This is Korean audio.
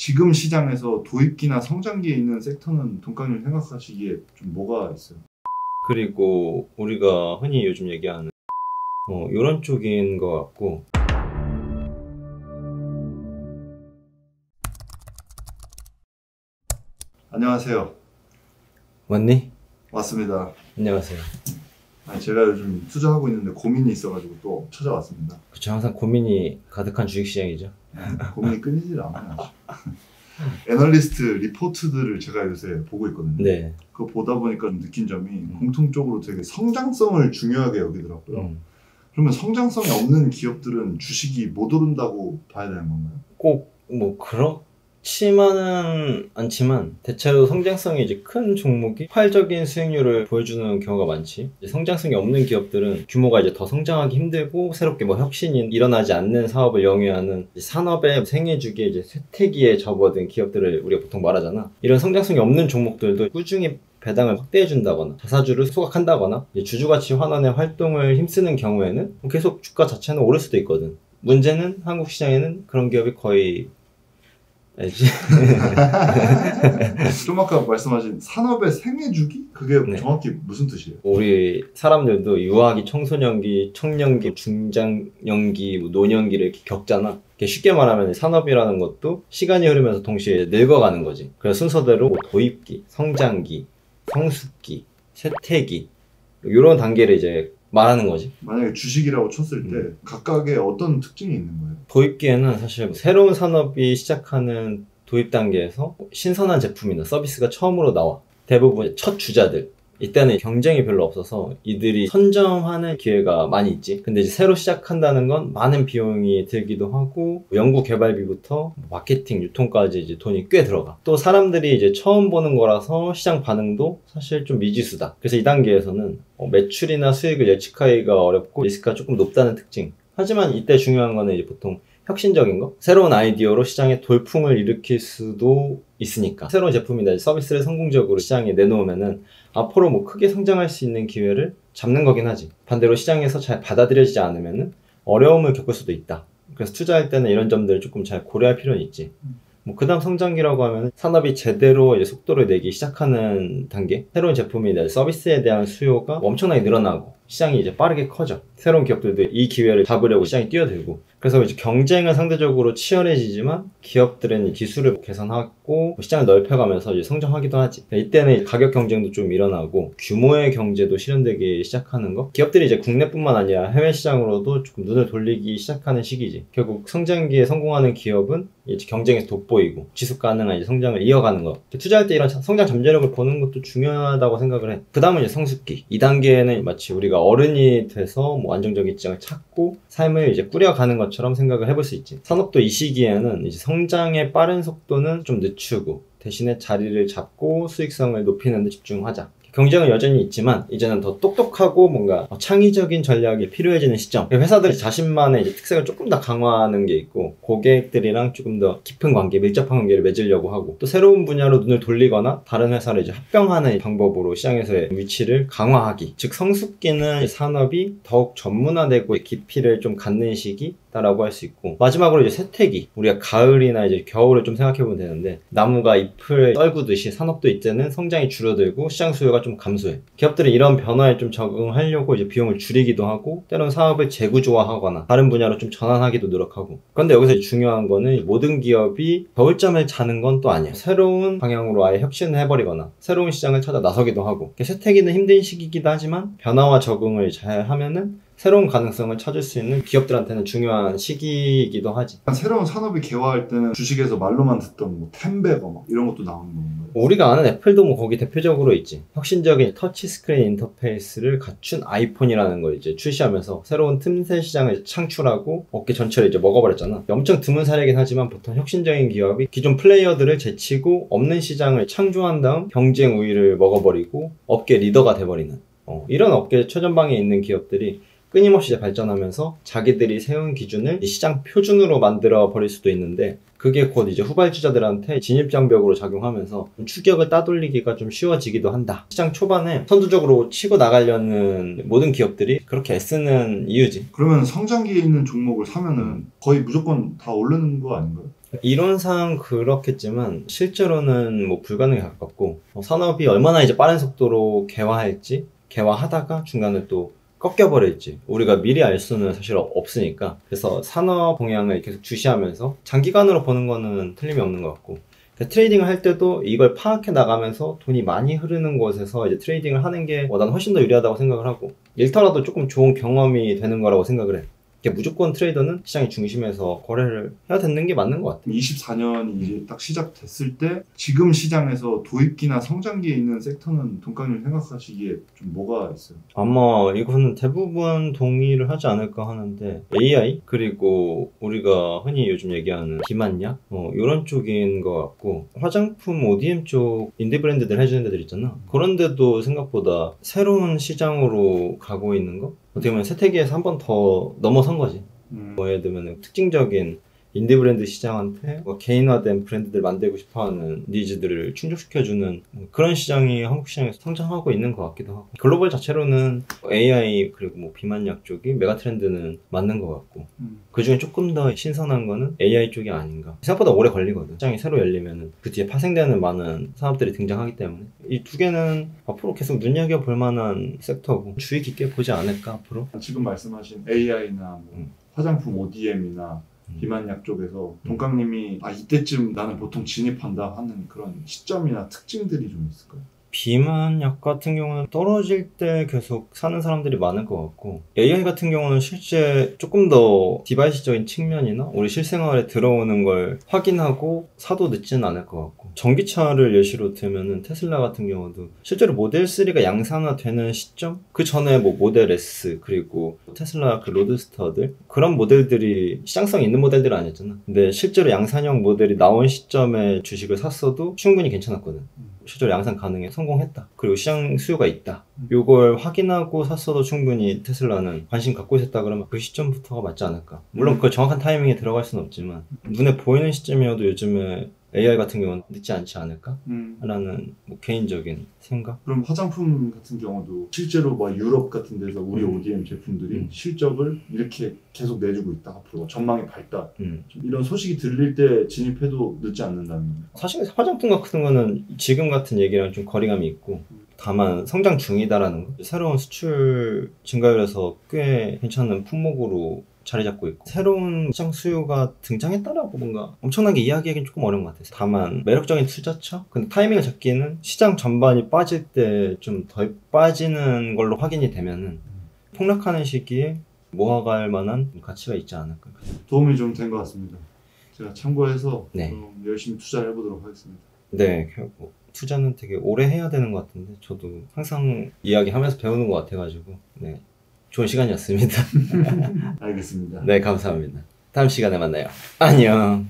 지금 시장에서 도입기나 성장기에 있는 섹터는 동강님 생각하시기에 좀 뭐가 있어요? 그리고 우리가 흔히 요즘 얘기하는 이런 쪽인 것 같고. 안녕하세요. 맞니? 왔습니다. 안녕하세요. 제가 요즘 투자하고 있는데 고민이 있어가지고 또 찾아왔습니다. 그쵸, 항상 고민이 가득한 주식시장이죠. 고민이 끊이질 않아요. 애널리스트 리포트들을 제가 요새 보고 있거든요. 네. 그거 보다 보니까 좀 느낀 점이 공통적으로 되게 성장성을 중요하게 여기더라고요. 그러면 성장성이 없는 기업들은 주식이 못 오른다고 봐야 되는 건가요? 꼭 뭐 그렇지만은 않지만 대체로 성장성이 이제 큰 종목이 폭발적인 수익률을 보여주는 경우가 많지. 이제 성장성이 없는 기업들은 규모가 이제 더 성장하기 힘들고 새롭게 뭐 혁신이 일어나지 않는 사업을 영위하는 산업의 생애주기에 이제 쇠퇴기에 접어든 기업들을 우리가 보통 말하잖아. 이런 성장성이 없는 종목들도 꾸준히 배당을 확대해준다거나 자사주를 소각한다거나 주주가치 환원의 활동을 힘쓰는 경우에는 계속 주가 자체는 오를 수도 있거든. 문제는 한국 시장에는 그런 기업이 거의 알지? 좀 아까 말씀하신 산업의 생애주기? 그게 네. 정확히 무슨 뜻이에요? 우리 사람들도 유아기, 청소년기, 청년기, 중장년기, 노년기를 이렇게 겪잖아. 쉽게 말하면 산업이라는 것도 시간이 흐르면서 동시에 늙어가는 거지. 그래서 순서대로 도입기, 성장기, 성숙기, 쇠퇴기 이런 단계를 이제 말하는 거지. 만약에 주식이라고 쳤을 때 각각의 어떤 특징이 있는 거예요? 도입기에는 사실 새로운 산업이 시작하는 도입 단계에서 신선한 제품이나 서비스가 처음으로 나와. 대부분 첫 주자들. 이때는 경쟁이 별로 없어서 이들이 선점하는 기회가 많이 있지. 근데 이제 새로 시작한다는 건 많은 비용이 들기도 하고 연구 개발비부터 마케팅, 유통까지 이제 돈이 꽤 들어가. 또 사람들이 이제 처음 보는 거라서 시장 반응도 사실 좀 미지수다. 그래서 이 단계에서는 매출이나 수익을 예측하기가 어렵고 리스크가 조금 높다는 특징. 하지만 이때 중요한 거는 이제 보통 혁신적인 거? 새로운 아이디어로 시장에 돌풍을 일으킬 수도 있으니까. 새로운 제품이나 서비스를 성공적으로 시장에 내놓으면은 앞으로 뭐 크게 성장할 수 있는 기회를 잡는 거긴 하지. 반대로 시장에서 잘 받아들여지지 않으면은 어려움을 겪을 수도 있다. 그래서 투자할 때는 이런 점들을 조금 잘 고려할 필요는 있지. 뭐 그다음 성장기라고 하면 산업이 제대로 이제 속도를 내기 시작하는 단계. 새로운 제품이나 서비스에 대한 수요가 엄청나게 늘어나고 시장이 이제 빠르게 커져. 새로운 기업들도 이 기회를 잡으려고 시장에 뛰어들고. 그래서 이제 경쟁은 상대적으로 치열해지지만 기업들은 기술을 개선하고 시장을 넓혀가면서 이제 성장하기도 하지. 이때는 가격 경쟁도 좀 일어나고 규모의 경제도 실현되기 시작하는 거. 기업들이 이제 국내뿐만 아니라 해외 시장으로도 조금 눈을 돌리기 시작하는 시기지. 결국 성장기에 성공하는 기업은 이제 경쟁에서 돋보이고 지속 가능한 이제 성장을 이어가는 거. 투자할 때 이런 성장 잠재력을 보는 것도 중요하다고 생각을 해. 그 다음은 이제 성숙기. 이 단계에는 마치 우리가 어른이 돼서 뭐 안정적인 입장을 찾고 삶을 이제 꾸려가는 것처럼 생각을 해볼 수 있지. 산업도 이 시기에는 이제 성장의 빠른 속도는 좀 늦추고 대신에 자리를 잡고 수익성을 높이는 데 집중하자. 경쟁은 여전히 있지만 이제는 더 똑똑하고 뭔가 창의적인 전략이 필요해지는 시점. 회사들이 자신만의 이제 특색을 조금 더 강화하는 게 있고 고객들이랑 조금 더 깊은 관계, 밀접한 관계를 맺으려고 하고 또 새로운 분야로 눈을 돌리거나 다른 회사를 이제 합병하는 방법으로 시장에서의 위치를 강화하기. 즉 성숙기는 산업이 더욱 전문화되고 깊이를 좀 갖는 시기 라고 할 수 있고 마지막으로 이제 쇠퇴기. 우리가 가을이나 이제 겨울을 좀 생각해 보면 되는데 나무가 잎을 떨구듯이 산업도 이제는 성장이 줄어들고 시장 수요가 좀 감소해. 기업들은 이런 변화에 좀 적응하려고 이제 비용을 줄이기도 하고 때로는 사업을 재구조화하거나 다른 분야로 좀 전환하기도 노력하고. 그런데 여기서 중요한 거는 모든 기업이 겨울잠을 자는 건 또 아니에요. 새로운 방향으로 아예 혁신을 해버리거나 새로운 시장을 찾아 나서기도 하고. 쇠퇴기는 힘든 시기이기도 하지만 변화와 적응을 잘 하면은 새로운 가능성을 찾을 수 있는 기업들한테는 중요한 시기이기도 하지. 새로운 산업이 개화할 때는 주식에서 말로만 듣던 뭐 템베거 막 이런 것도 나오는 건가요? 우리가 아는 애플도 뭐 거기 대표적으로 있지. 혁신적인 터치 스크린 인터페이스를 갖춘 아이폰이라는 걸 이제 출시하면서 새로운 틈새 시장을 창출하고 업계 전체를 이제 먹어버렸잖아. 엄청 드문 사례이긴 하지만 보통 혁신적인 기업이 기존 플레이어들을 제치고 없는 시장을 창조한 다음 경쟁 우위를 먹어버리고 업계 리더가 돼버리는 이런 업계 최전방에 있는 기업들이 끊임없이 발전하면서 자기들이 세운 기준을 시장 표준으로 만들어 버릴 수도 있는데 그게 곧 이제 후발주자들한테 진입장벽으로 작용하면서 추격을 따돌리기가 좀 쉬워지기도 한다. 시장 초반에 선두적으로 치고 나가려는 모든 기업들이 그렇게 애쓰는 이유지. 그러면 성장기에 있는 종목을 사면은 거의 무조건 다 오르는 거 아닌가요? 이론상 그렇겠지만 실제로는 뭐 불가능에 가깝고 산업이 얼마나 이제 빠른 속도로 개화할지 개화하다가 중간에 또 꺾여버릴지 우리가 미리 알 수는 사실 없으니까 그래서 산업 동향을 계속 주시하면서 장기간으로 보는 거는 틀림이 없는 것 같고 트레이딩을 할 때도 이걸 파악해 나가면서 돈이 많이 흐르는 곳에서 이제 트레이딩을 하는 게 난 훨씬 더 유리하다고 생각을 하고 잃더라도 조금 좋은 경험이 되는 거라고 생각을 해. 무조건 트레이더는 시장의 중심에서 거래를 해야 되는 게 맞는 것 같아. 24년이 이제 딱 시작됐을 때 지금 시장에서 도입기나 성장기에 있는 섹터는 동강님 생각하시기에 좀 뭐가 있어요? 아마 이거는 대부분 동의를 하지 않을까 하는데 AI 그리고 우리가 흔히 요즘 얘기하는 비만약 이런 쪽인 것 같고 화장품 ODM 쪽 인디 브랜드들 해주는 데들 있잖아. 그런 데도 생각보다 새로운 시장으로 가고 있는 거? 어떻게 보면 세태기에서 한 번 더 넘어선 거지. 뭐 예를 들면 특징적인 인디 브랜드 시장한테 개인화된 브랜드들 만들고 싶어하는 니즈들을 충족시켜주는 그런 시장이 한국 시장에서 성장하고 있는 것 같기도 하고 글로벌 자체로는 AI 그리고 뭐 비만약 쪽이 메가 트렌드는 맞는 것 같고 그 중에 조금 더 신선한 거는 AI 쪽이 아닌가. 생각보다 오래 걸리거든. 시장이 새로 열리면은 그 뒤에 파생되는 많은 산업들이 등장하기 때문에 이 두 개는 앞으로 계속 눈여겨볼 만한 섹터고 주의 깊게 보지 않을까 앞으로. 지금 말씀하신 AI나 뭐 화장품 ODM이나 비만약 쪽에서 동강님이 이때쯤 나는 보통 진입한다 하는 그런 시점이나 특징들이 좀 있을까요? 비만약 같은 경우는 떨어질 때 계속 사는 사람들이 많을 것 같고 AI 같은 경우는 실제 조금 더 디바이스적인 측면이나 우리 실생활에 들어오는 걸 확인하고 사도 늦지는 않을 것 같고 전기차를 예시로 들면은 테슬라 같은 경우도 실제로 모델 3가 양산화되는 시점 그 전에 뭐 모델 S 그리고 테슬라 그 로드스터들 그런 모델들이 시장성 있는 모델들은 아니었잖아. 근데 실제로 양산형 모델이 나온 시점에 주식을 샀어도 충분히 괜찮았거든. 실제로 양산 가능해 성공했다. 그리고 시장 수요가 있다. 요걸 확인하고 샀어도 충분히 테슬라는 관심 갖고 있었다 그러면 그 시점부터가 맞지 않을까. 물론 그 정확한 타이밍에 들어갈 수는 없지만 눈에 보이는 시점이어도 요즘에 AI 같은 경우는 늦지 않지 않을까? 라는 뭐 개인적인 생각? 그럼 화장품 같은 경우도 실제로 막 유럽 같은 데서 우리 ODM 제품들이 실적을 이렇게 계속 내주고 있다. 앞으로 전망이 밝다. 이런 소식이 들릴 때 진입해도 늦지 않는다는 거예요. 사실 화장품 같은 거는 지금 같은 얘기랑 좀 거리감이 있고 다만 성장 중이다라는 거. 새로운 수출 증가율에서 꽤 괜찮은 품목으로 자리 잡고 있고 새로운 시장 수요가 등장했다라고 뭔가 엄청나게 이야기하기는 조금 어려운 것 같아요. 다만 매력적인 투자처? 근데 타이밍을 잡기는 시장 전반이 빠질 때 좀 덜 빠지는 걸로 확인이 되면은 폭락하는 시기에 모아갈 만한 가치가 있지 않을까. 도움이 좀 된 것 같습니다. 제가 참고해서 네. 열심히 투자를 해보도록 하겠습니다. 네, 결국 투자는 되게 오래 해야 되는 것 같은데 저도 항상 이야기하면서 배우는 것 같아가지고 네. 좋은 시간이었습니다. 알겠습니다. 네, 감사합니다. 다음 시간에 만나요. 안녕.